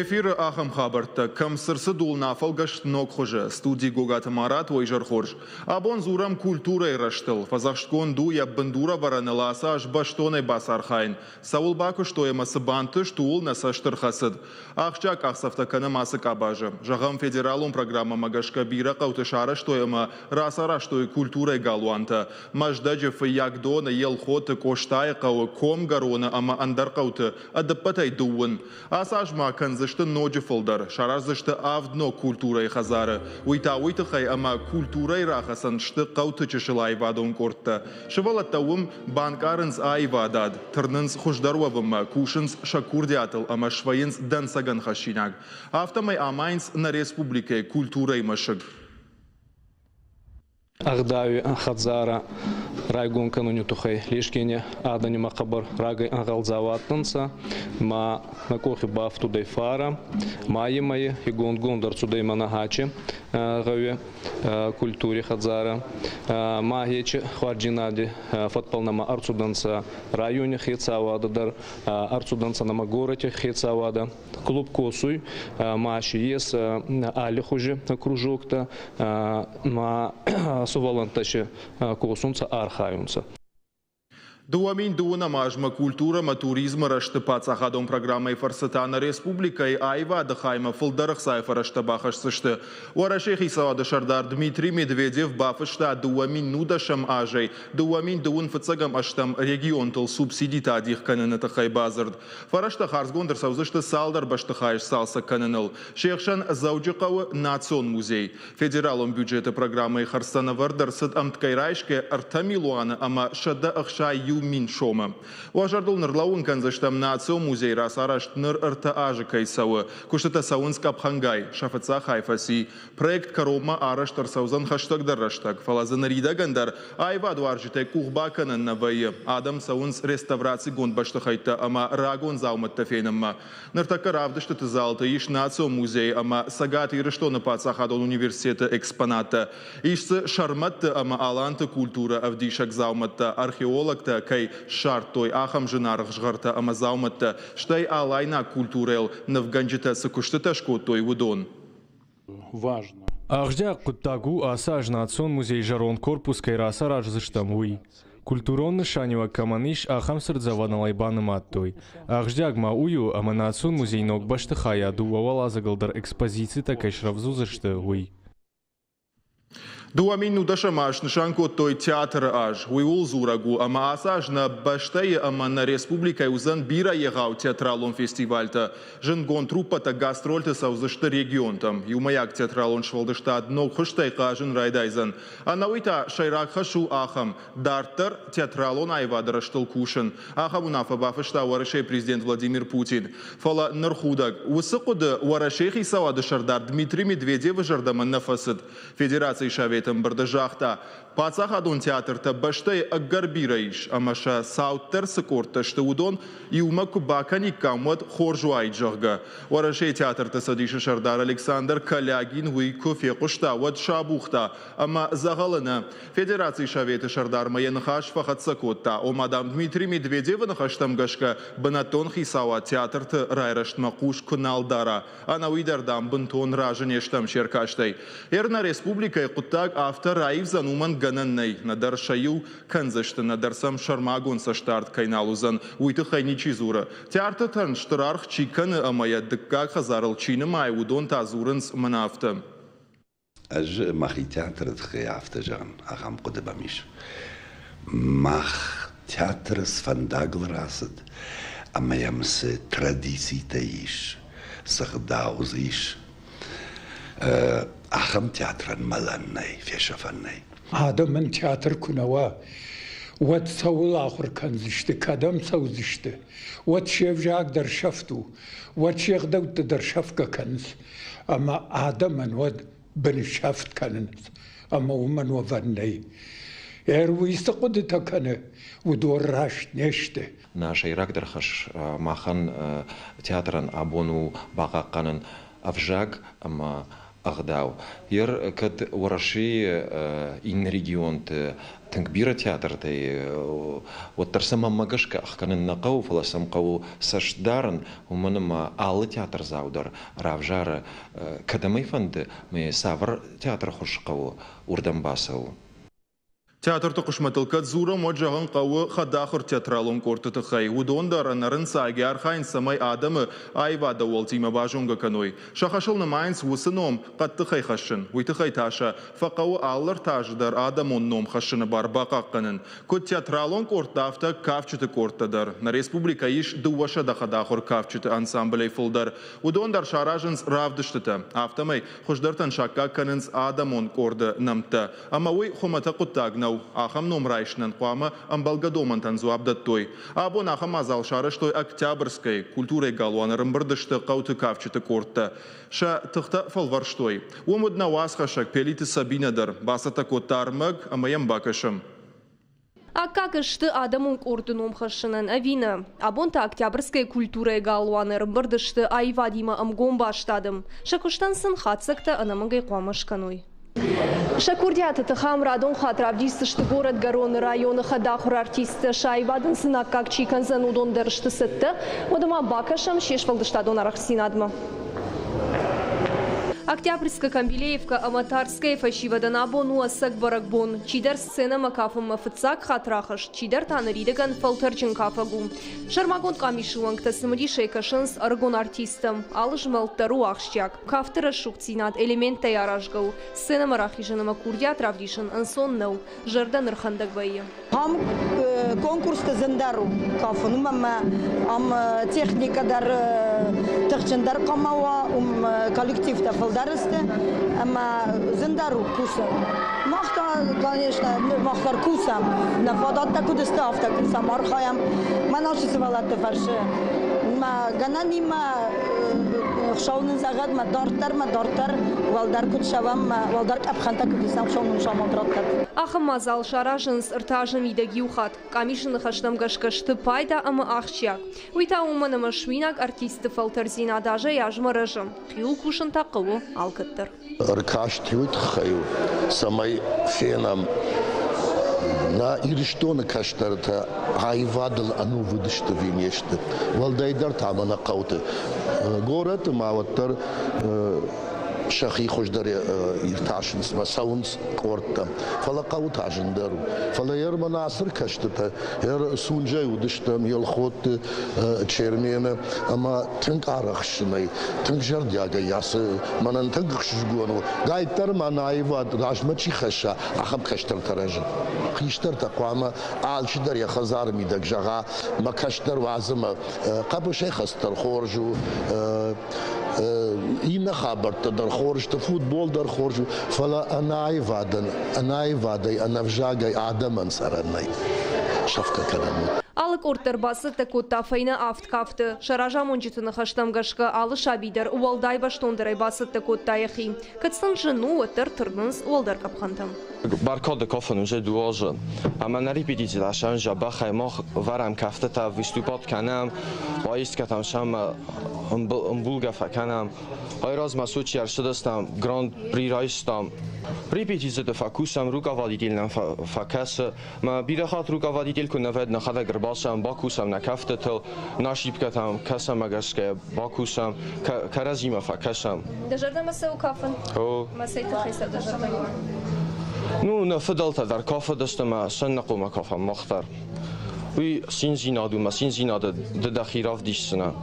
Эфир ахам хабарта, камсырсы дулнафал гашт ног хуже, студии Гогат Марат ойжар хорж. Абон зурам культурой раштыл, фазахшкон ду я бандура варанеласа аж баштоной басархайн. Саул баку что емасы банты штул насаштыр хасыд. Ахчак ахсафтакана масы кабажы. Жағам федералум программа магашка бира каутышара что ема расара что и культурой галуанта. Маждаджи фиякдона ел хоты коштай кау ком гарона ама андар кауты адапатай дуын. Асажма зашты ноджи фолдар, шарар зашты авдно культурой хазары. Уйта хай ама культурой рахасан шты кауты чешылай вадон кортта. Шывалаттауым банкарынс айвадад, тырнынс хуждаруавыма, кушынс шакурдиатыл ама швайынс дансаган хашинаг. Автомай амайнс на республике культурой машыг. Ағдауи хадзара райгон кануни тухай лишкене адани мақабар рагай ағалзаваттынса ма накохи баф тудай фара майи игон гондар цудай манахачи гаве культуре хадзара ма хечи хварджинади фатпалнама арцуданса районе хецавададар арцуданса нама городе хецавада клуб косуй маши ес али хуже кружокта ма суваланташе косунца архаюнца. Дуамин дуна мажма культура ма туризма рашты пацахадом программой фарсатана республикой айва дыхайма фылдарых сайфа рашты бахашсышты. Уарашехи савады шардар Дмитрий Медведев бафышта дуамин нудашам ажай, дуамин дуун фыцагам аштам регион тыл субсидита адих каныны тыхай базырд. Фарашта харзгондыр саузышты салдар баштыхайш салса каныныл. Шехшан зауджикавы национ музей. Федералом бюджеты программы харстана вардар сыд амткайрайшке артамилуана ама шада ахшай мин шома. Уажардул нырлауын канзаштам нацио музей расарашт ныр ырта ажы кайсауы. Куштата сауынс капхангай, шафыца хайфаси. Проект карома араштар саузан хаштагдар раштаг. Фалазан рида гандар айва дуаржитай кухбаканын навайы. Адам саунс реставрации гондбашты хайта, ама рагон заумат тафейнамма. Ныртака равдышты тызалты иш нацио музей, ама сагат ирыштоны пацахадон университета экспоната. Ишсы шарматты, ама аланты культура авдишак зауматта, археологта, кай шартой ахам жинарх жгарта амазауматта штай алайна культурел навганджита сакуштата шкотой вудон. Важно. Ахжа куттагу асаж национ музей жарон корпус кайраса ражзыштамуй. Культуронны шанева каманиш ахам сырдзавана лайбаны маттой. Ахжаг маую ама национ музей ног башты хаяду вавала загалдар экспозиции такай шравзузышты уй. Дуамин нудашамаш ншанко той театр аж. Уйул зурагу, ама асаж на баштае ама на республика узан бира егау театралон фестивальта. Жингон труппата гастрольта саузышты регионтам. Юмаяк театралон швалдышта одно хыштай кажын райдайзан. А науита шайрак хашу ахам. Дартер театралон айвадараштыл кушын. Ахам унафа бафышта уарашей президент Владимир Путин. Фала нырхудак. Усыкуды уарашейхи савады шардар Дмитрий Медведев жардаман нафасыд. Федерация шавет бардажахта. Пацахадон театрта баштай аггарбираиш, амаша сауттер сыкорта штаудон и умаку бакани камот хоржуай джахга. Уарашей театрта садиша шардар Александр Калягин уйку фекушта вад шабухта, ама загалана. Федерации шавета шардар маянхаш фахат сакотта, о мадам Дмитрий Медведев нахаштам гашка банатон хисава театрта райрашт макуш куналдара, ана уйдардам бантон раженештам шеркаштай. Эрна республика куттаг автор раив зануман гананнай надар шаю канзашты надарсам шармагон со штарт кайналузан уйты хайничи зура. Театртан штарарх чиканы амая дыкка хазарыл чины май удон тазурынс манафта. Аж махи театрт хаяфта жан ахам кудыбамиш. Мах театр с фандагл-расад амаямсы традицита иш сахдауз иш. Ахам театран маланнай, фешафаннай. Адамын театр кунава. Вот саул ахур канзышты, кадам саузышты. Вот шевжак даршафту. Вот шехдауты даршафка канз. Ама адамын вот беншафт канз. Ама уман ваваннай. Уйсты куды таканы. Удор раш нешты. Наша иракдархаш махан театран абону багаканын авжаг, ама أغداو كد ورشي إن ريجيون تنكبيرة تياتر تي والترسم ما قشك أخكن النقو فلسم قو سشدارن ومن ما آل تياتر زاودر رافجار كدمي فند مي سافر تياتر خوش قو وردن باسو Театр тұқышматылқат зура моджағын қауы қадақыр театралын кортыты қай. Удондар анарын саги архайн самай адамы айвада ол тима бажунга каной. Шахашылны майнс усыном қатты қай қашын. Уйты қай таша. Фақауы аллар тажыдар адамон ном қашыны бар бақаққанын. Кот театралын корттафта кавчыты корттадар. На республика иш дуаша да қадақыр кавчыты ансамблей фылдар. Удондар шаражынс равдыштыты. Автомай хұждартан шаққа канынс адамон корды намта. Ама уй хумата құттагнау. Ахам номрайшнан қуама амбалгадоман танзуабдаттой. Абон ахам азал шарыштой октябрьской культурой галуанырым бірдішті қауты кавчыты кортты. Ша тұқта фалварштой. Умудна уасхашак пелиты Сабинадар. Басата коттармык амаям бакашым. А как что адамун орденом хашынан авина? Абонта октябрьской культурой галуанырым бірдішті айвадима амгон баштадым. Шакуштан сын хатсакта анамыгай қуамашканой. Шакурдят это хамрадон хатравдисты, что город Гарон района хадахур артиста Шайваден сынак как чиканзан удон дершты сетте, одама бакашам шешвалдыштадон арахсинадма. Октябрьская Камбилеевка, Аматарская фашивадан абону асак баракбон. Чидар сцена макафом мафыцак хатрахаш. Чидар танаридаган фалтерчин кафагу. Шармагон камишуанг тасымди шейкашынс аргон артистам. Алыш малтару ахшчак. Кафтера шукцинат элемента яражгау. Сцена марахижана макурдя травдишан ансон нау. Жардан рхандак байя. Хам конкурс тазандару кафану мама ам техника дар тахчандар камава коллектив тафал дарсте, ама зендару кусам. Махта, конечно, махтар кусам. На фадатта кудеставта кусам архаям. Манаши свалатта фарше. Ма гананима خشونن زغد ما دارتر والدار كنت شوام والدار أبخنتا كنت سام خشونن شام دراتر. آخر مازال شارجنس ارتاجن میدگیو خات. کامیشن خشنم گشکشت پایدا اما آخشیاک. ویتا اومن مشویناک ارتیست فلتر زینا داجه یاجم رجم. خیل کوشن تقوو آلکتر. ارکاشتیوت خیو سمای فینام. Na iriştona kaştarta hayvadıl anu vıdıştı vinyeşti. Valdaydar tamana qavtı. Gorat mavattar شخي خوش در يرتاشنس ما ساونس قورتا فلا قوت عجندرو فلا ير مناصر كشتتا ير سونجاي ودشتم يل خود تشيرمينا اما تنك عرخشني تنك جردياغا ياس منن تنك خشجونو غايتر منايفاد راجمتشي خشا اخم كشتر ترج خيشتر تقواما عال شدر يا خزار ميدك جغا ما كشتر وازم قبل شيخ استر خورجو إينا خابرت در خورج فوتبول در خورج فلا أنا عيفادن أنا فجاجي عدما سرناي شفكة كلامي Алык ортер басы текотта файна афт кафты. Шаража мончитыны хаштам гашка алы шабидер уалдай баштондырай басы текотта яхи. Катсын жену отер тырнынс уалдар капхантам. Баркоды кофен уже дуожа. Ама на репетиции дашан жаба хаймох варам кафты та выступат канам. Баист катам шам булга факанам. Айраз масучи аршидастам гранд при райстам. Репетиции да факусам руководитель факаса. Ма бирахат руководитель кунавед на хадагр باشم باکوسم نکفته تو ناشیب کتم کسم اگرش که باکوسم کرزیم فکشم. دجرده مسئول کافن؟ او. مسئول تخیصه دجرده؟ نو نفدلت در کافه داشتم سن نقوم کافم مختار. وی سین زینادو دخیراف دیشتنه.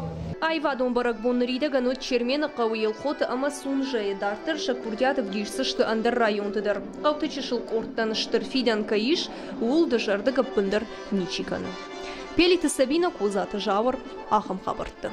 Айвадон баракбонрида ганут чермена қауил хоты ама сунжае дартыр шакурдят вдишсышты андыр районтыдыр. Қаутычышыл корттан штырфидан каиш уул дыжарды гаппындыр ничиканы. Пелиті Сабина козаты жавыр ахым хабыртты.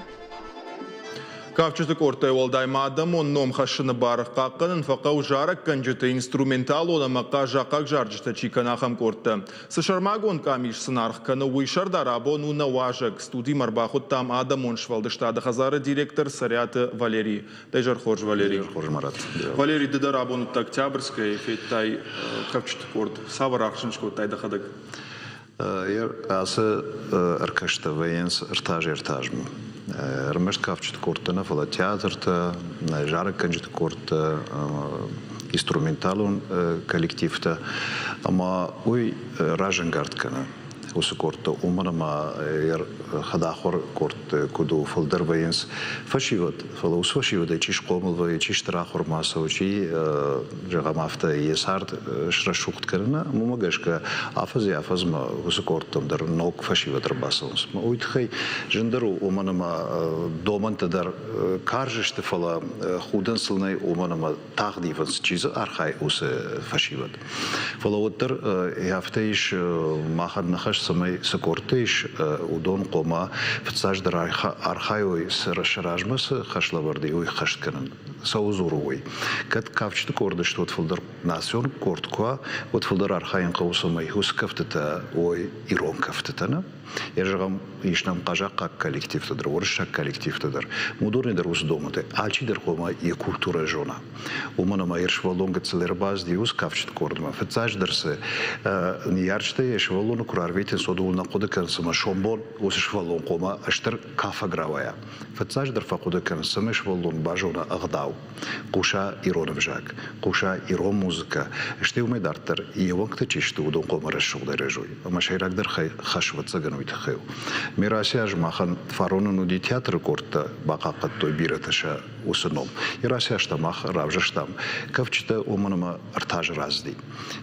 Кавчыты кортай олдай мадам он ном хашыны барық қаққынын фақау жарық канжыты инструментал оламаққа жақақ жаржыты чиканахам корты. Сышармагон камиш сынарық каны уйшардар абон уна важық студий марбахут там адам он швалдыштады хазары директор саряты Валерий. Дайжар хорж Валерий. Валерий дыдар абон октябрьской феттай кавчыты корт. Савар ақшыншко тайда хадак. Асы аркашта военс ыртаж. Рмешт кавчит кортана фала театрта, жара канчит корта инструменталун коллективта, ама ой раженгарткана. Усукорта умарама хадахор корт куду фолдер ваенс фашиват фала усфашиват ичиш комлва ичиш трахор маса учи жагамафта есард шрашухт карна мумагашка афазма усукортам дар нок фашиват рабасонс ма уйтхай жендару уманама доманта дар каржеште фала худенсылнай уманама тагдиванс чиза архай ус фашиват фала оттер яфтаиш махан нахаш самай сокортеш удон кома фцаж дар архайой срашражмас хашлаварди ой хаштканан саузуруй кат кавчты корда что от фолдер насион кортква от фолдер архайын каусамай хускафтата ой ирон кафтатана ержагам ишнам кажака коллективтадыр орысша коллективтадыр мудурный дар ус домате ачидер кома и культура жона уманама ершвалонга целербаз диус кавчты кордма фцаж дарсы ниярчта ешвалону курарвите содул на кодекансама шомбон усшвалон кома аштер кафа гравая фцаж дар факодекансама швалон бажона агдау куша иронвжак куша ирон музыка ште умедартер и вакта чишту удон кома расшугдережой амашайрак дар хашвацаган уйтхeu мирасяж махан фарону нуди театр корта бакакат той бираташа усыном ирасяж тамах равжаштам кавчта уманама артаж разди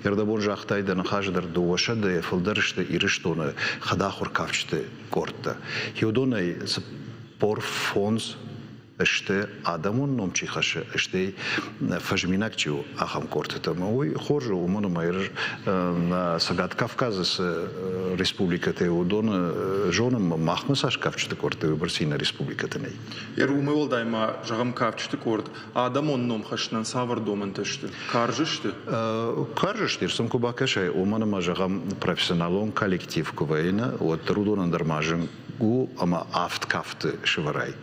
ердабон жактайда нахаждар дуаша да фолдерште ириштона хадахор кавчте корта хиудонай пор фонс Este Adamul nom cihășe, este făjminacciu aham corteta, mă ui horju umănă mai na sagat Kafkază să Republica te udon jonă mahmă saș kavčte corte ubersina Republica te nei. Iar umăol dai ma jagam kavčte cort Adamul nom hășnan savar domântește, carjește? Carjește, sunt cu bacășe, umănă ma jagam profesionalon colectiv cu văină, o trudon îndărmajîn cu ama aft kafte șvărai.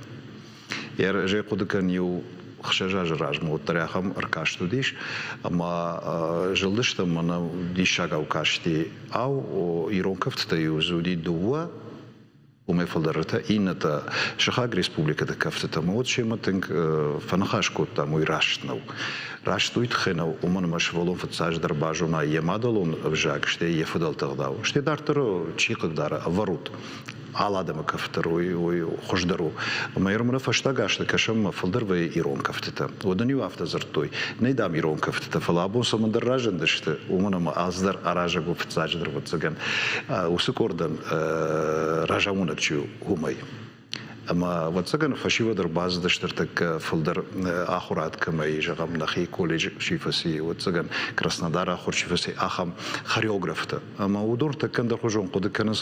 Iar je кудыкан ю хшажа жражм отряхам аркаштудиш ама жылдышта мана дишагау кашти ау иронкафта ю зуди дуа умефалдарата ината шахаг республиката кафтата мод шема тинг фанахашкота мой раштнау раштуит хенау уман машволон фцаж дарбажуна емадалон вжак ште ефадал тагдау ште дартро чиқдара варут аладама кафтарой ой хождару майрмна фаштагашта кашам фалдерве ирон кафтата одани автозартой не дам ирон кафтата фалабон самандар ражандашта уманама аздар аражагу фцаж дарвацаган усукордан ражамунакчу умай Ама вацаган фашива дар баз даштартак фалдар ахурат камай жагам нахи колледж шифаси вацаган Краснодар ахур шифаси ахам хореографта ама удорта кандар хожон кодыкана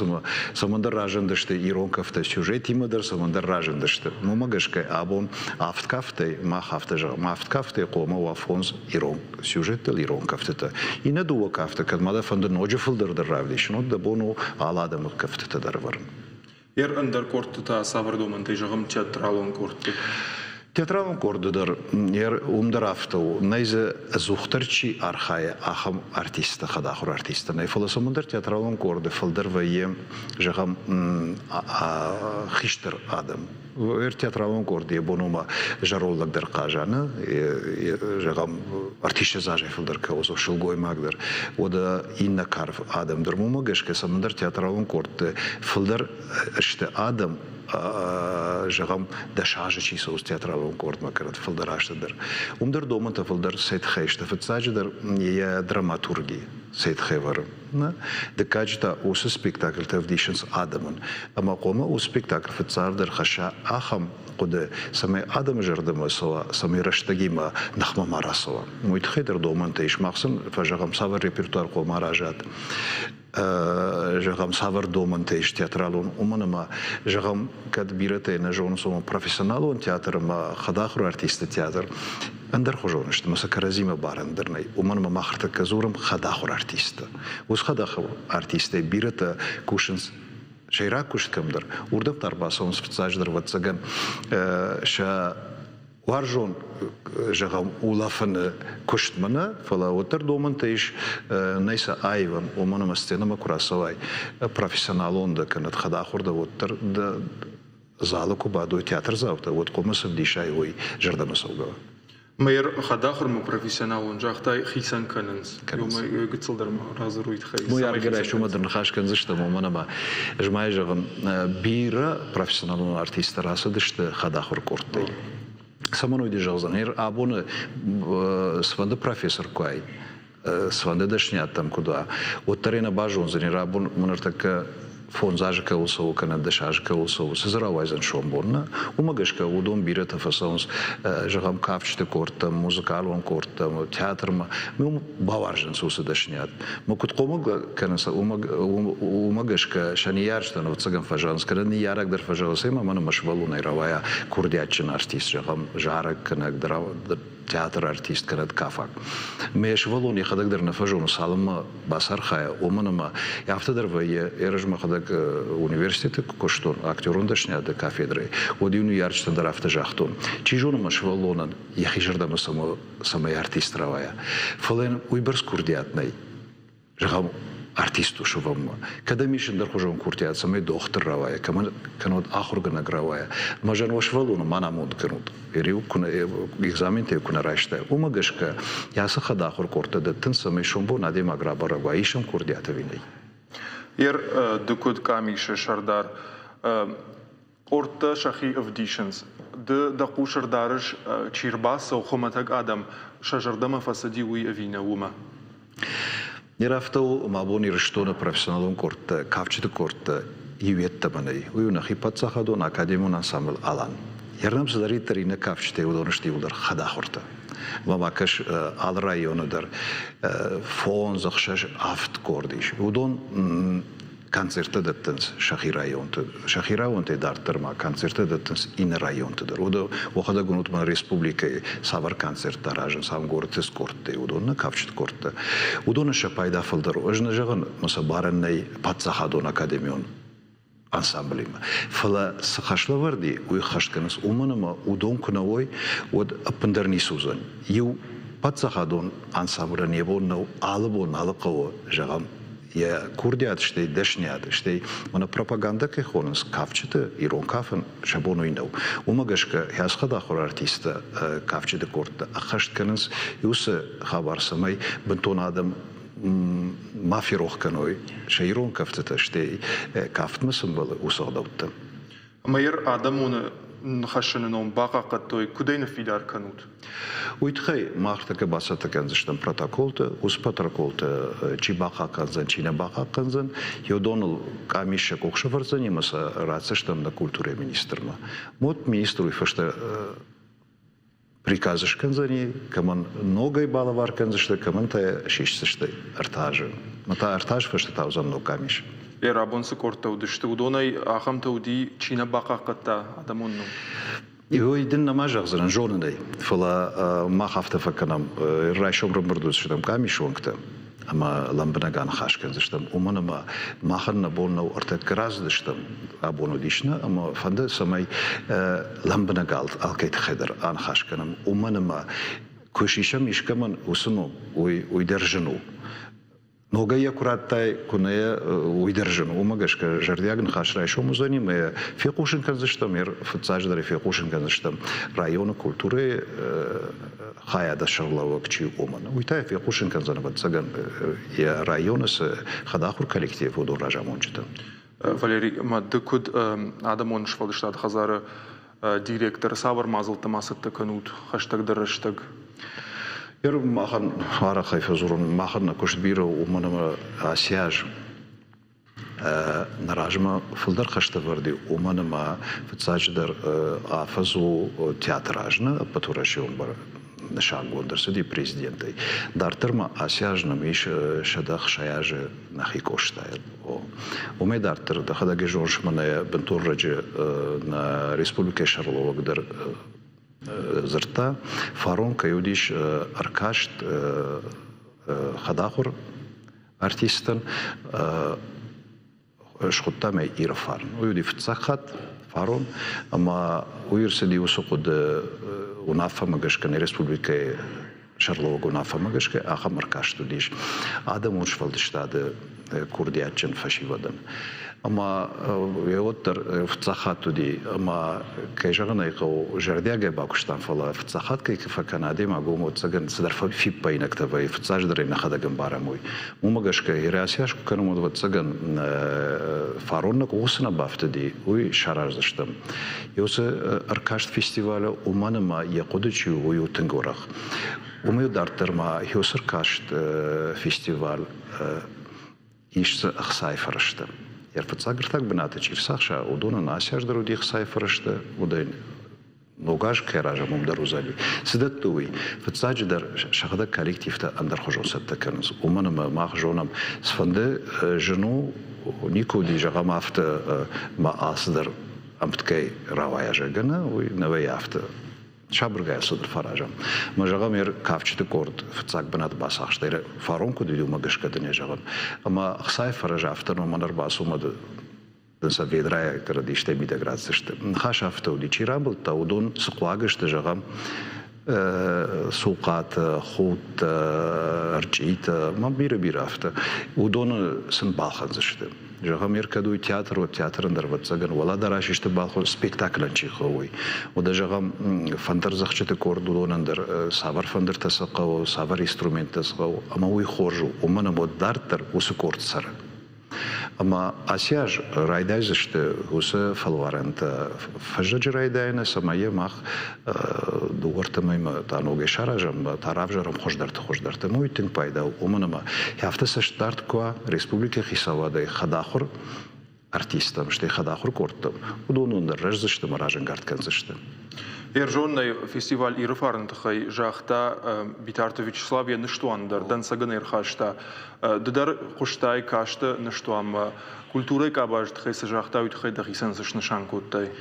самандар ражандашта иронкафта сюжет имадар самандар ражандашта мумагашкай абон афткафтай махафта жагам афткафтай кома вафонс ирон сюжеттел иронкафтата и надува кафта кадмада фандар ноджа фалдар дар равлишнот да бону аладам кафтата дарварн Iar under corteta savardomân te jagam teatralon corte. Театралон кордыдар, ер умдарафтау, найзе зухтарчи архая, ахам артиста, хадахур артиста. Найфаласамандар театралон корды, фалдар вае жагам хиштер адам. Ер театралон корды, ебонума жароллак дар кажана, жагам артиша зажай фалдар каузо, шилгой магдар. Ода инна карв адам дармума гешке самандар театралон корды, фалдар ште адам, жагам дашажа чисо с театралон корт макарат фалдараштадыр. Умдар домата фалдар сет хешта фцадждар я драматурги сет хевар. На декачта ус спектакль тавдишенс адаман. Ама кома ус спектакль фцардар хаша ахам куде саме адам жардама сова саме раштагима нахма марасова. Муйт хедер доманта ишмахсан фажагам савар репертуар кома ражат. Жагам савар доманта иш театралон уманама жагам кад бирате на жонсома профессионалон театрма хадахру артиста театр андер хожонышты маса каразима барандернай уманама махарта казурам хадахру артиста ус хадахру артиста бирате кушенс шейрак кушкамдар урдап тарбасонс фцаждар ватсаган ша Варжон жагам улафан куштмана фала отер домантеш найса айван оманама сценама курасавай профессионалон да канат хадахур да отер да залоку бадой театр завта вот комасов дишай ой жардамасовгава Мэр хадахр мы профессионал он жахтай хисан каненс. Ёмай гыцылдар разыруйт хай. Мой аргера шума дырнахашкан зыштам оманама. Жмай жагын бира профессионал артист расы дышты хадахр кортты. Самон уйди жалзан. Абоны сванды профессор куай. Сванды дышнят там куда. Вот тарина бажон занир абон мунартак фон зажка усову канада шажка усову сызравайзан шомборна умагашка удом бирата фасонс жагам кавчты корта музыкалон корта театрма мы баваржан сусадашнят мы куткомага канаса умагашка шаниярштан вот цаган фажанска не ярак дар фажалсема мана машвалуна равая курдячен артист жагам жарак канак театр артист канад кафак меш валуни хадак дар нафажон салма басар хая оманама яфтадар вая эржма хадак университет коштон актерон дашня да кафедры одину ярчтан дар афта жахтон чижон машвалонан яхижарда самая артист равая фален уйберс курдиатнай жагам артисту шувам когда мишен дар хожон куртиат самай доктор равая канод ахургана гравая мажан вашвалуна манамуд канут ириу куна экзамен те куна рашта умагашка яса хадахур корта да тын самай шомбо надема грабарага ишам курдиата виней дукуд камише шардар орта шахи авдишенс да кушардарыш чирбас охоматак адам шажардама фасади уи авина ума Нерафтау мабони рештона профессионалон корта кавчты корта юетта банай уюна хипатсахадон академион ансамбл алан ярнам садари тарина кавчты удонышти удар хадахорта мамакаш ал районыдар фон захшаш афт кордиш удон концерты даттынс Шахи районты дартырма концерты даттынс ин районтыдыр. Ода охада гунутман республика савар концерт таражын сам город эскортты удонна кавчыт кортты. Удона шапайда фылдыр. Ожна жагын маса бараннай патсахадон академион ансамблима. Фала сахашла варди уй хашканыс уманама удон кунавой од апындарни сузан. Ю патсахадон ансамбра небоннау алыбон алыкаво жагам я курдиат штей дешнят штей мана пропаганда кехонс кавчыты ирон кафен шабону индау умагашка ясхада хор артиста кавчыты корта ахаштканс юсе хабарсамай бентон адам мафирох каной шейрон кафтата штей кафтмасым было усадавта майер адамуны хашынын бака каттой кудайны фидар канут Уйтхай махтака басата канзыштан протоколта, ус протоколта чибаха канзан, чина баха канзан, йодонул камиша кокшаварзан, имаса рацештан на культуре министрма. Мот министру и фашта приказыш канзани, каман ногай балавар канзышта, каман та шишсышта артажа. Мата артаж фашта таузан но камиш. Рабонсы корта удышты удонай ахам тауди чина бака катта адамонну. Ой, дин на мажах зран жондай. Фала махафта факанам райшом ромбердус штам камишонкта. Ама ламбнаган хашкен заштам уманама маханна боннау артак раздаштам абону дишна, ама фанда самай ламбнагал алкайт хедер ан хашканам уманама кушишам ишкаман усуну уйдержану. Нога я кураттай куная уйдержан умагашка жардягн хашрай шомузани мы фекушин канзыштам ер фцаждари фекушин канзыштам района культуры хаяда шарлавак чи уман уйтай фекушин канзана бацаган я района с хадахур коллектив удон ражамончтан Валерий маддыкуд адамон швалдыштад хазары директор савар мазылты масытты канут хаштаг дараштаг Ер махан хара хайфазурун махан на кошбира уманама асяж наражма фулдар хаштаварди уманама фцачдар афазу театражна патурашион бар шагондер сиди президентай дартырма асяжна миш шадах шаяже нахикоштайл о медартыр да хадаге жоршмана бентурраджи на республике шарловагдар зрта фарон каюдиш аркашт хадахур артистан шхуттаме ирфан уюди фцахат фарон ама уирседи усукуд унафа магашкан республика Шарлогу нафамагашке ахамаркаштудиш адам уршвалдштаде курдиачен фашивадан ама еоттер вцахатуди ама кайжаганайко жардяге бакуштан фала вцахат кай факанаде магумо цаган сдар фиппайнактавай вцаждре нахадаган барамой умагашке ирасяш канумод цаган фароннак усна бафтади уй шаразштам ёсе аркашт фестиваля уманама якудучи уй утынгорах Умею дартерма хёсер кашт фестиваль ишсе ахсайфарышты. Ярфацагртак бната чирсахша удона насяж даруди ахсайфарышты удайн ногаш кеража мумдарузали. Сидаттуи фацадждар шахада коллективта андар хожосатта каныз. Уманама мах жонам сфанде жену никуди жагамафта ма асдар амткай раваяжа гана уй наваяфта Шабргая судр фаражам. Мажагам ер кавчты корд фцак бнат басахштайр фаронку дидю магашка денежагам. Ама хсай фаража автоном манар басумад дэнса ведрая крадиште бидаграцышты. Хаш автоуди чирабл таудон суклагышты жагам суқат, худ, арчит, мабира бирафта. Удон сын балханзышты. Жагамир кадуй театр, вот театрындар вот цаган, вала дарашишты балхон спектакль чиховой. Ода жагам фантарзахчыты кордулонандар, савар фандыр тасақау, савар инструмент тасақау, ама уй хоржу, умана мод дартар усы кордсар. Ама асяж райдайзышты усы фалваранта фажаджи райдайна самае мах дугартамайма таноге шаражам таравжарам хождарты мой тин пайда уманама яфтаса штарт ква республика хисавадай хадахур артистам ште хадахур корттам удонундар рajzышты маражын гартканзышты Ержонный фестиваль Ирфарнтхай жахта битарты Вячеславия ныштуандар, дан саган ирхашта, дадар куштай кашта ныштуам, культурой кабажтхай сажахта уйтхай дахисан сашнашанкуттай.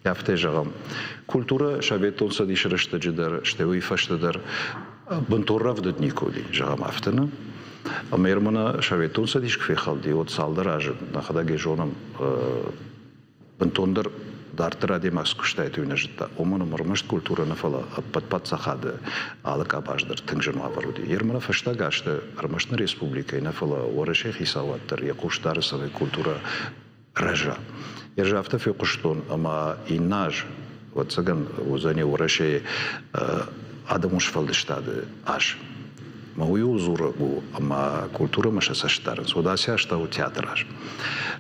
Яфте жагам. Культура шабетон садишрышта джидар, штевый фаштадар, бунтурравдат николи жагам афтана. Амермана шабетон садишкфе халди, от салдаражы, нахадаге жонам Бантондар дартра демакс куштайты уйнажытта. Омана мармашт культура нафала подпад сахады алык абаждар тыңжыну абаруди. Ермана фаштагашты армашны республика и нафала ореше хисаваттар якуштары савай культура ража. Ержавта фекуштон, ама инаж вот цаган узане ореше адамуш фалдыштады аж. Мауи узурагу, ама культура маша саштарын. Судася штау театраж.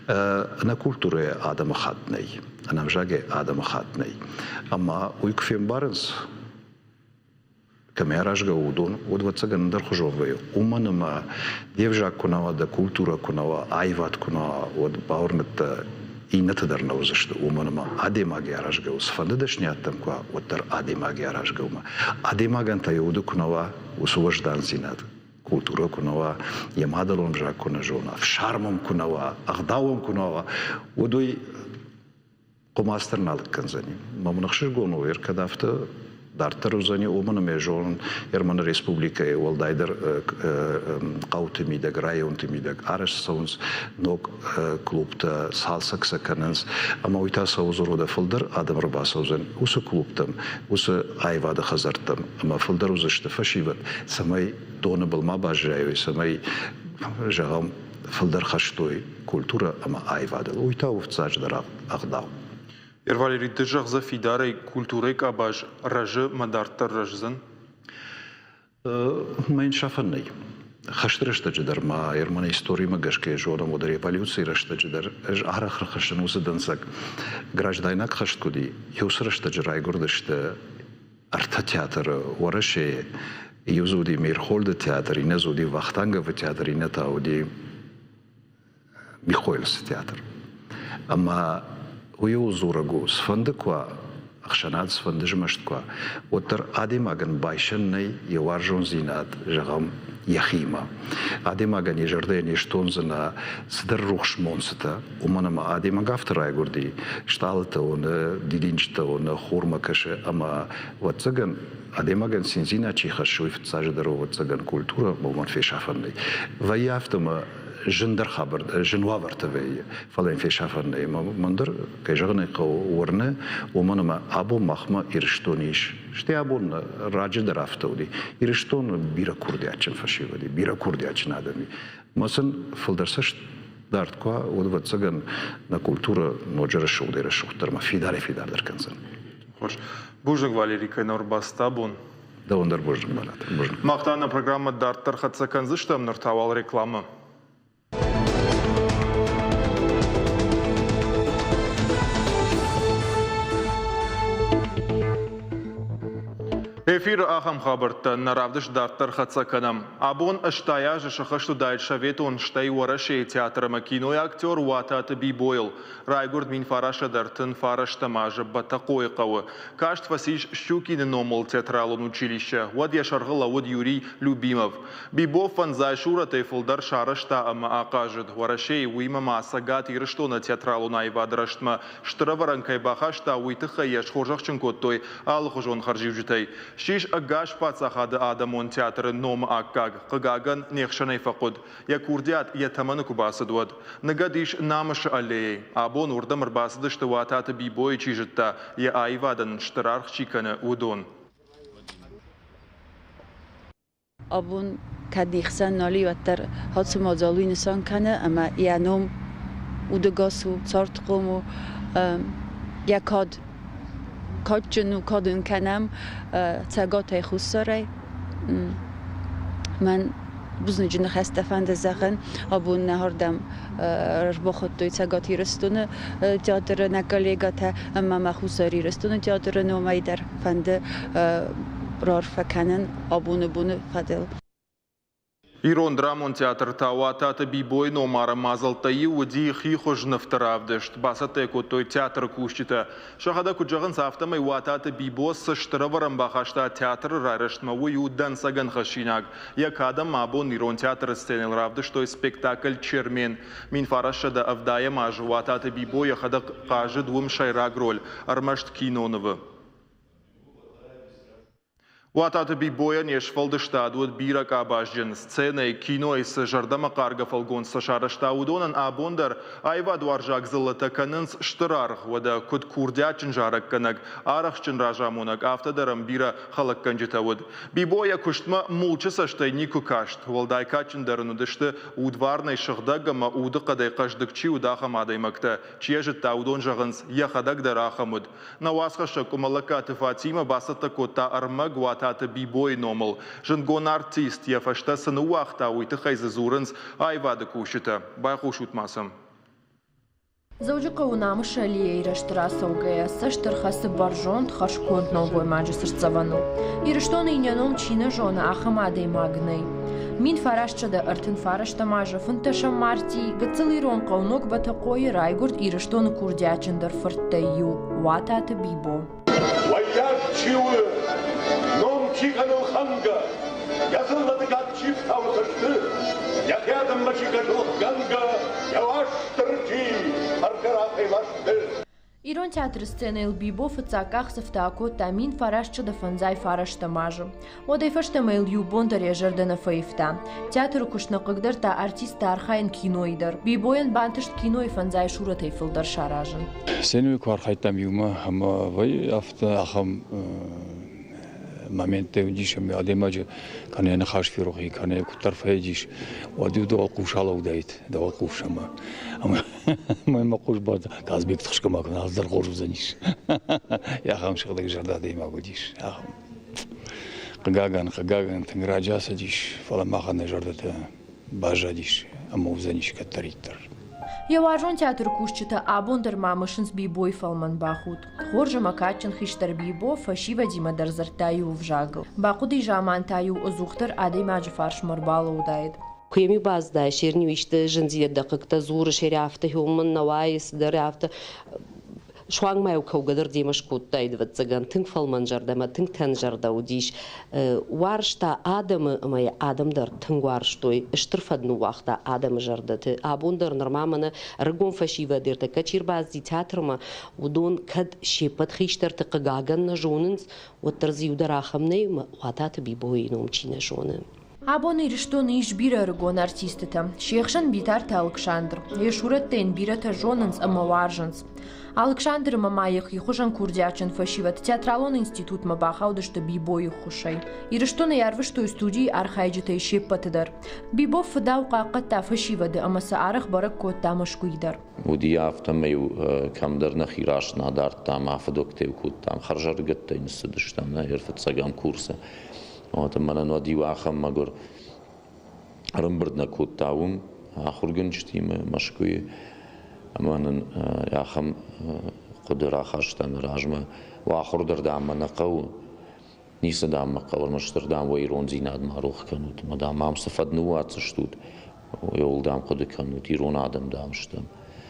На культуре адама хатней, на мжаге адама хатней. Ама уйкфем баренс, камеражга удон, удвацаган дархужовые. Уманама девжак кунава да культура кунава, айват кунава, от баурната и натадарна узашты уманама адемаги аражга усфандадашнятам ква оттар адемаги аражга ума. Адемаганта юду кунава усуваждан зинат. Культура кунава, ямадалом жак куна жона, шармом кунава, ахдавом кунава. Удуй комастер налык канзани. Мамунахшир гону еркадафта дартар узани уманаме жон Ермана республика Уалдайдер Каутемидек, Районтемидек, Араш Саунс, Нок клубта Салсакса Кананс, ама уйта Саузурода Фылдар, Адам Рабасаузен, усы клубтам, усы Айвада Хазартам, ама Фылдар узышты фашиват, самай дона былма бажайвай, самай жагам Фылдар хаштой культура, ама Айвада, уйта уфцаждар агдау. Валерий, ты же за фидарой культурой кабаж раже мадартар рajzan? Мен шафанный. Хаштрышта джидар ма ермана истории магашке жона мода революции рашта джидар арахр хашну сдансак гражданак хашткуди юсрашта джрай гордышта арта театр ораше юзуди мирхолда театр и назуди вахтангов театр и натауди Михоэльс театр. Ама Уйу зурагу сфандыква, ахшанат сфандыжмаштква. Оттар адемаган байшаннай яваржон зинат жагам яхима. Адемаган ежарден ештонзана сдар рухшмонсата. Уманама адемагавтарай гурди. Шталата оны, дидинчта оны, хурмакаше. Ама ватсаган адемаган синзина чихашуй вцаждару ватсаган культура моман фешафаннай. Ваяфтама جندر خبر جنوابر تبعي فلان في شافرنا ما مندر كجغني قو ورنا ومن ما أبو مخما إرشتونيش شتى أبون راجع درافتودي إرشتون بيرا كردي أشن فشيودي بيرا كردي أشن آدمي مثلا فلدرسش دارت كوا ودوت سجن نكولتورة نوجر الشغل الشغل ما في دار در كنزن خوش بوجنگ واليري كنور باستابون ده وندر بوجنگ بالات مختانا программа дартар хатса канзыштам ныртавал реклама. Эфир ахам хабарта наравдыш дартар хатса канам. Абон аштая же шахашту дайт шаветон штай уараши театрама кино актер уатат бибойл. Райгурд мин фараша дартын фараштамажа батакой кавы. Кашт фасиш щукин номал театралон училище. Вад яшаргыла вад Юрий Любимов. Бибов фанзай шура тейфулдар шарашта ама акажет. Уараши уима масагат ирштона театралон айвадрашма. Штраваранкай бахашта уитыха яшхоржахченкоттой алхожон харживжитай. Шиш агаш пацахады адамон театры ном аккаг, қыгаган нехшанай фақуд. Я курдият ятаманы кубасыдуад. Нагадиш намыш аллей. Абон урдамыр басыды штуататы бибой чижитта. Я айвадан штырарх чиканы удон. Абон кадихсан ноли ваттар хатсы мазалуй нисан каны, ама янум удагасу цартқому якад کاجنو کادون کنم تگات خساره من بزن جن خسته فند زخن آبون نهاردم ربخت توی تگاتی رستونه جادر نکالیگاته اما مخوساری رستونه جادر نومی در فند رار فکنن آبون بونه فدل Ирон Драмон театр Тауатата бибой номара мазалтайи уди хихож нафтаравдышт. Басатеко той театр кущита. Шахада куджаган сафтамай уатата бибос саштраварам бахашта театр райраштмаву юдан саган хашинаг. Якадам мабон Ирон театр сценил равдыш той спектакль Чермен. Мин фарашада авдая мажу уатата бибой яхада кажи двум шайраг роль. Армашт кинонова. Уатата бибоя нешфалды штадуд бира кабажжен сценой кино из жардама карга фалгон сашараштаудонан абондар айвад варжак зылата канынс штырарх вада куд курдячын жарак канак арахчын ражамунак автодарам бира халак канжитавуд. Бибоя куштма мулчы саштай нику кашт. Валдай качын дарынудышты удварнай шыхдагама уды қадай қаждыкчи удахамадай макта. Чежет таудон жағынс яхадаг дарахамуд. Навасхаша кумалакаты Фатима басата кота армаг Тата бибой номал. Жангон артист я фашта сануахта уйтыхай зазурынс айвады кушита. Байхушут масам. زوجك ونامش اللي يرشترا سوقيا سشتر خاص برجون تخشكونت نوبوي ماجستر زفانو يرشتون ينينوم تشينا جونا أخمادي ماغني مين فراشتش دا ارتن فراشتا ماجا فنتشا مارتي قتليرون قونوك بتقوي رايقورد يرشتون كوردياچن در فرتايو واتات بيبو وياك تشيوه نوم تشيغن الخنقة يزلت قد تشيف تاوتشت يخيادم مشيغن الخنقة يواش ترجي أركراتي لاشت Ирон театр сцены Элбибо фацаках сафтако тамин фарашча да фанзай фарашта мажа. Одай фашта мейл юбондар я жардана фаифта. Театр кушна кагдырта артиста архайн киноидар. Бибоян бантышт кино и фанзай шурата и филдар шаражан. Сену квархайтам юма хама вай афта ахам момент дишам адемаджа кане нахаш фирохи кане кутар фейдиш вадю до кушала удайт до кушама ама мой макуш бад казбек тхшкама наздар гору заниш я хам шыгдык жарда дейма гудиш ахам кагаган танграджа садиш фала махана жардата бажадиш ама узаниш катариттар Яважон театр кушчита абондер мамышынс бибой фалман бахут. Хоржа макачын хиштар бибо фашива дима дарзартаю в жагл. Бакуди жамантаю озухтар адей маджи фарш марбала удайд. Куеми базда шернивиште жынзия дақықта зуры шеряфта хюман навайс даряфта شوان ما يوكو قدر ديمش كوت تايد وتزغن تنك فالمان جردا ما تنك تن جردا وديش وارشتا آدم ما آدم در تنك وارشتوي اشترفد نو وقتا آدم جردا ت آبون در نرمامنا رقم فشيفا ديرتا كتير بازي تاتر ما ودون كد شيبت خيشتر تقاقن نجوننز وترزيو در آخمني واتات بيبوي نوم چي نجونن Абон Ириштон ишбира ргон артистата. Шехшан битарт Александр. Ешураттен бирата жонанс амаваржанс. Александр Мамаях ихужан курдячен фашиват театралон институт мабахаудышта бибой хушай. Ириштон ярвыштой студии архайджита шеппатыдар. Бибов фдау қаққатта фашивады амаса арах барак котта машкуидар. ودي افتميو كم درنا خيراش نادارت تام افدوكتيو كوتام خرجر قتي نسدشتنا يرفت صقام كورسه وتمنا نودي واخم ماغور رمبردنا كوتاوم اخرجنشتي مشكوي امانن ياخم قدر اخشتن راجمه واخر در دام نقو نيس دام قور مشتر دام ويرون زيناد ماروخ كانت مدام مام صفد نوات شتود ويول دام قد كانت يرون ادم دامشتم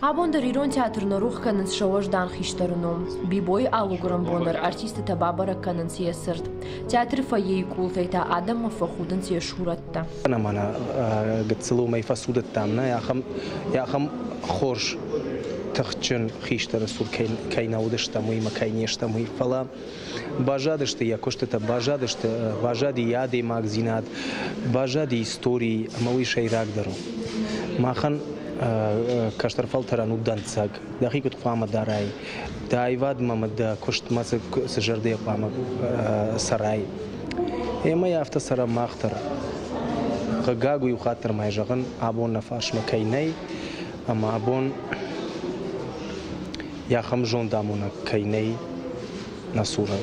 Абондар Ирон театрна рух кананс шаваждан хиштарном. Бибой алуграм бондар артистата бабара кананс ясырт. Театр фаей култайта адам фахудан сия шуратта. أنا مانا قتلو ما يفسود التامنا يا خم خورش تخشن خيشتر سور كاين ودش تموي ما كاينيش تموي فلا باجادش تيا كشت باجادش باجادي يادي ماغزينات باجادي ستوري موي شيء راقدرو ما خن كاشتر فلتر أنو دانساق دقيقة قامة داراي دايواد مامد كشت ما سجردي قامة سراي إما يافت سرا ماختر قاقو يخاطر ما يجغن أبون نفاش مكيني أما أبون يا خمجون دامونا كيني насура.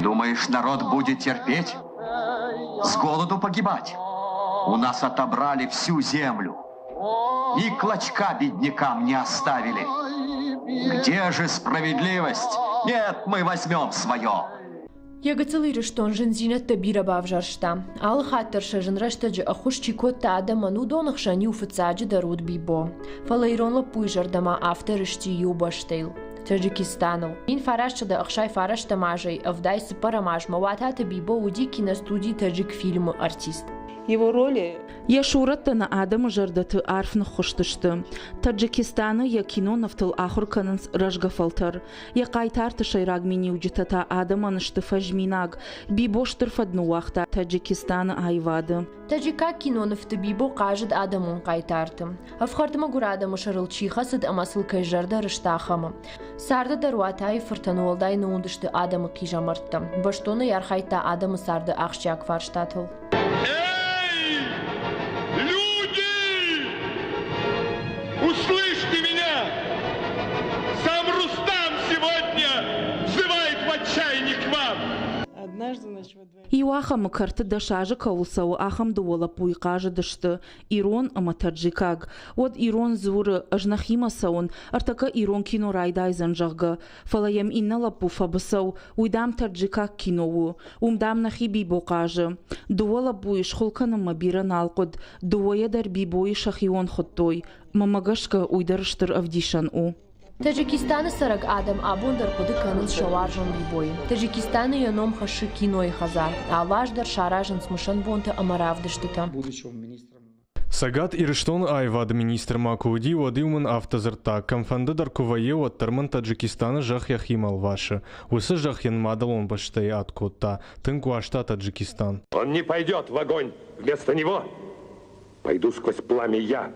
Думаешь, народ будет терпеть? С голоду погибать? У нас отобрали всю землю. И клочка беднякам не оставили. Где же справедливость? Нет, мы возьмем свое. Ягацалы Ириштон жензинат табира бавжаршта. Ал хаттер шажен раштаджи ахуш чикотта адама нудонах шани уфцаджи даруд бибо. Фалайрон лапуйжардама авторышти юбаштейл. Таджикистану. Ин фарашчада ахшай фарашта мажей, авдай сыпарамаж маватата бибо уди киностудии таджик фильм артист. Его роли Яшурата на Адам жардаты арфны хуштышты. Таджикистаны я кино нафтал ахур кананс рашгафалтар. Я кайтарты шайраг мини уджитата Адама нышты фажминаг. Бибоштыр фадну вахта Таджикистаны айвады. Таджика кино нафты бибо кажет Адамун кайтарты. Афхардыма гурада мушарыл чихасыд амасыл кайжарда рыштахама. Сарда даруатай фыртануалдай нундышты Адамы кижамартты. Баштоны ярхайта Адамы сарды ахшчак фарштатыл. Услышьте меня! Сам Рустам сегодня взывает в отчаянии к вам! Однажды ночь во дворе. Иуаха макарты дашажа каулсау ахам дуола пуйкажа дашты Ирон ама таджикаг. Вот Ирон зуры ажнахима саун артака Ирон кино райдай занжагга. Фалаем инна лапу фабасау уйдам таджикаг киноу. Умдам нахи бибокажа. Дуола буиш хулкана мабира налкод. Дуоя дар бибои шахион хоттой. Мамагашка уйдарыштыр авдишан у. Таджикистаны сарак Адам абундар куды канын шаваржан бибой. Таджикистаны яном хаши кино и хазар. Алаждар шаражан смышан бонта амаравдыштыта. Сагат Ириштон айвад министр Макуди вадиуман автозырта. Камфанды даркувае ваттарман Таджикистаны жах яхимал ваши. Усы жах янмадал он баштай откотта. Тынкуашта Таджикистан. Он не пойдет в огонь. Вместо него пойду сквозь пламя я.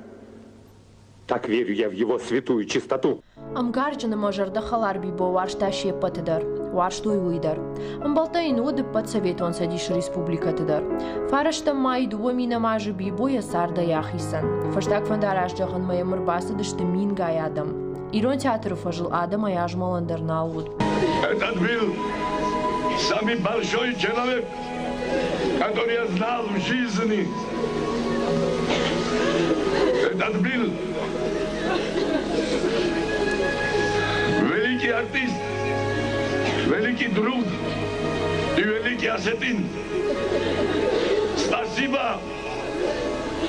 Так верю я в его святую чистоту. Амгарджана мажарда халар бибо варшта шепатыдар. Варштой уйдар. Амбалтайн уды под советон садиш республикатыдар. Фарашта май дуа мина мажи бибо я сарда яхисан. Фаштак фандараш джахан мая мрбаса дышты мин гаядам. Ирон театр фажил Адам аяжмал андерналвуд. Этот был самый большой человек, который я знал в жизни. Этот был великий артист, великий друг и великий осетин. Спасибо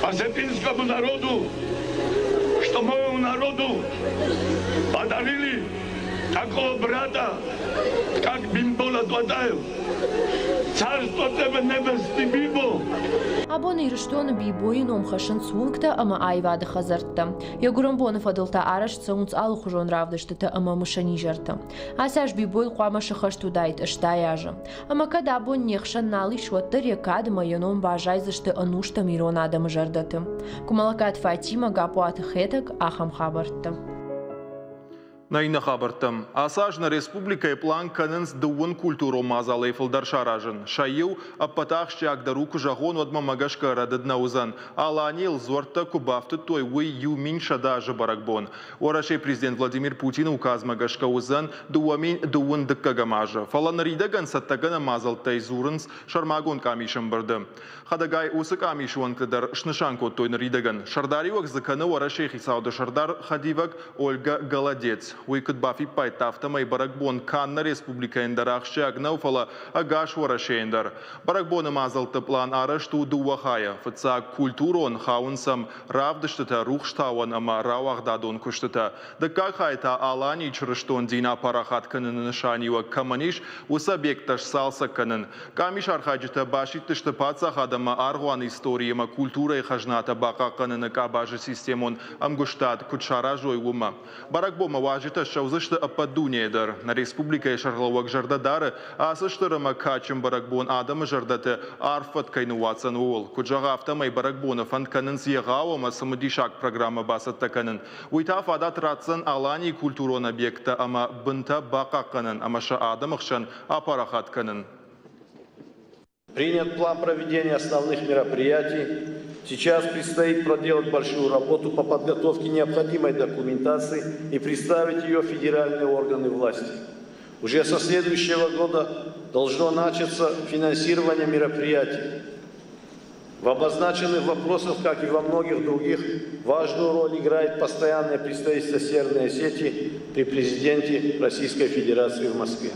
осетинскому народу, что моему народу подарили такого брата, как Бимбола Дуатаев. Царство тебе небесный Бибо. Абон ирштон бибоин омхашын цункта ама айвады хазартта. Ягурам боны фадылта араш цаунц алу хужон равдыштыта ама мышани жарта. Асаш бибой қуама шахашту дайт ыштаяжа. Ама када абон нехшан нали шуаттыр якад майоном бажайзышты анушта мирон адам жардаты. Кумалакат Фатима гапуаты хетак ахам хабартта. Найна хабартам. Асажна республика план канынс дуын культуру мазал эйфылдар шаражын. Шайыл аппатах щагдару кужагон одма магашка рададна узан. Аланил зорта кубафты той уй юмин шадажы баракбон. Орашей президент Владимир Путин указ магашка узан дуамин дуын дыккагамажы. Фаланаридаган саттагана мазал тайзурынс шармагон камишын барды. Хадагай усы камишуан кадар шнышанко той наридаган. Шардаривак заканы орашей хисауды шардар хадивак Ольга Голодец. Уикът бафи пайтафтама и баракбон канна республика ендарахши агнауфала агаш варашендар. Баракбона мазалта план арашту дуахая. Фаца культурон хаунсам равдыштата рухштауан ама рауахдадон куштата. Да как хайта алани чрыштон дина парахат канын нышаниwa каманиш усабекташ салса канын. Камиш архаджита башиттышта пацахадама аргуан историяма культура и хажната бака канын кабажи системон амгуштад кучаражой ума. Баракбома важит шаузышты ападунедар. На республика Шарловак жардадары, а сыштырыма качым баракбон адамы жардаты арфат кайнуатсан уол. Куджага автомай баракбона фантканын зиегауама самодишак программа басаттаканын. Уйтаф адат ратсан алани культурон объекта, ама бынта бакаканын, амаша адамыхшан апарахатканын. Принят план проведения основных мероприятий. Сейчас предстоит проделать большую работу по подготовке необходимой документации и представить ее в федеральные органы власти. Уже со следующего года должно начаться финансирование мероприятий. В обозначенных вопросах, как и во многих других, важную роль играет постоянное представительство Северной Осетии при президенте Российской Федерации в Москве.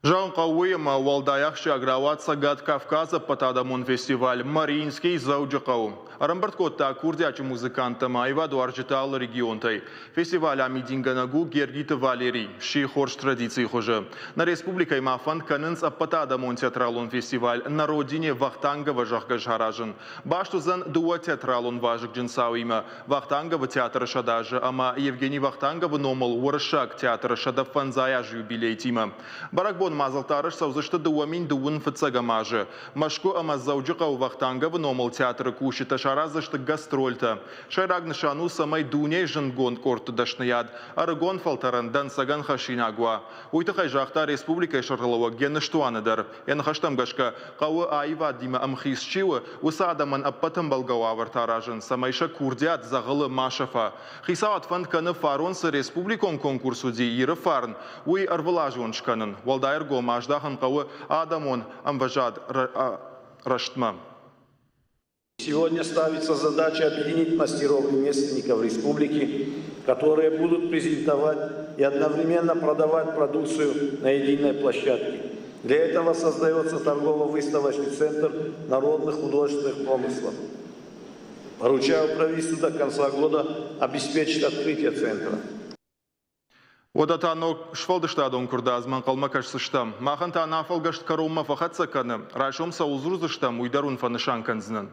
Жаун Кауэма Валдаях Шаграват Сагат Кавказа Патадамон фестиваль Мариинский Зауджакау. Арамбарткотта курдячи музыканта Майва Дуарджитал регионтай. Фестиваль Амидинганагу Гергита Валерий. Ши хорш традиции хуже. На республикой Мафан Канынс Патадамон театралон фестиваль на родине Вахтанга Важахга Жаражен. Баштузан дуа театралон Важик Джинсауима. Вахтангова театра Шадажа, ама Евгений Вахтангова номал Уаршак театра Шадафанзаяж юбилей Тима. Баракбон мазалтарыш саузышты дуамин дуын фыцагамажы. Машку ама Зауджикау Вахтангова номал театра Кушита шаразышты гастрольта. Шайраг нышану самай дуней жынгон корты дашнаяд. Арыгон фалтаран дансаган хашинагуа. Уйтахай жахта республика Шарлова генныштуаныдар. Янхаштам гашка кауы айва дима амхисчиуы усадаман аппатам балгауавар таражын. Самайша курдиат зағылы машафа. Хисауат фантканы фаронсы республикон конкурсу ди иры фарн. Уй арвылажуын шканын. Валдайр гомаждахан кауы адамон амважад раштма. Сегодня ставится задача объединить мастеров и ремесленников республики, которые будут презентовать и одновременно продавать продукцию на единой площадке. Для этого создается торгово-выставочный центр народных художественных промыслов. Поручаю правительству до конца года обеспечить открытие центра. Одатано швалдыштадон курдазман калмакашсыштам. Маханта нафалгашт карума фахатсаканы. Райшом саузрузыштам уйдарун фанышанканзнан.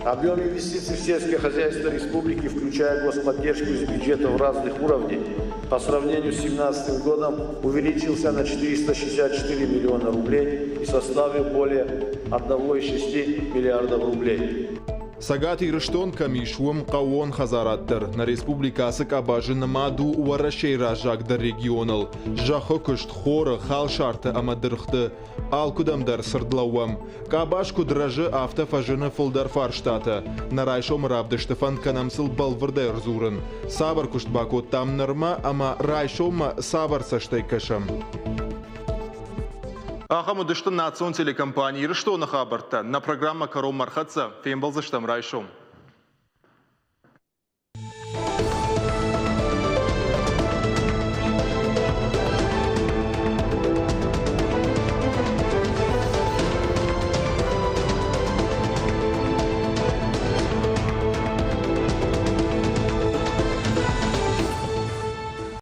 Объем инвестиций в сельское хозяйство республики, включая господдержку из бюджетов разных уровней, по сравнению с 2017 годом увеличился на 464 миллиона рублей и составил более 1,6 миллиардов рублей. Сагат ирыштон камишуам кауон хазараттыр. На республикасы кабажын маду уарашей ражагдар регионал. Жахы күшт хоры хал шарты амадырхты. Ал кудамдар сырдлауам. Кабаш кудражы автофажыны фылдар фарштаты. Нарайшом равдыштыфан канамсыл балвырдай рзурын. Сабар күшт бакот там нырма, ама райшома сабар саштай кашам. Ахамудышты национ телекомпании Ирыштона хабарта на программа Каром Мархатса Фембалзаштам Райшом.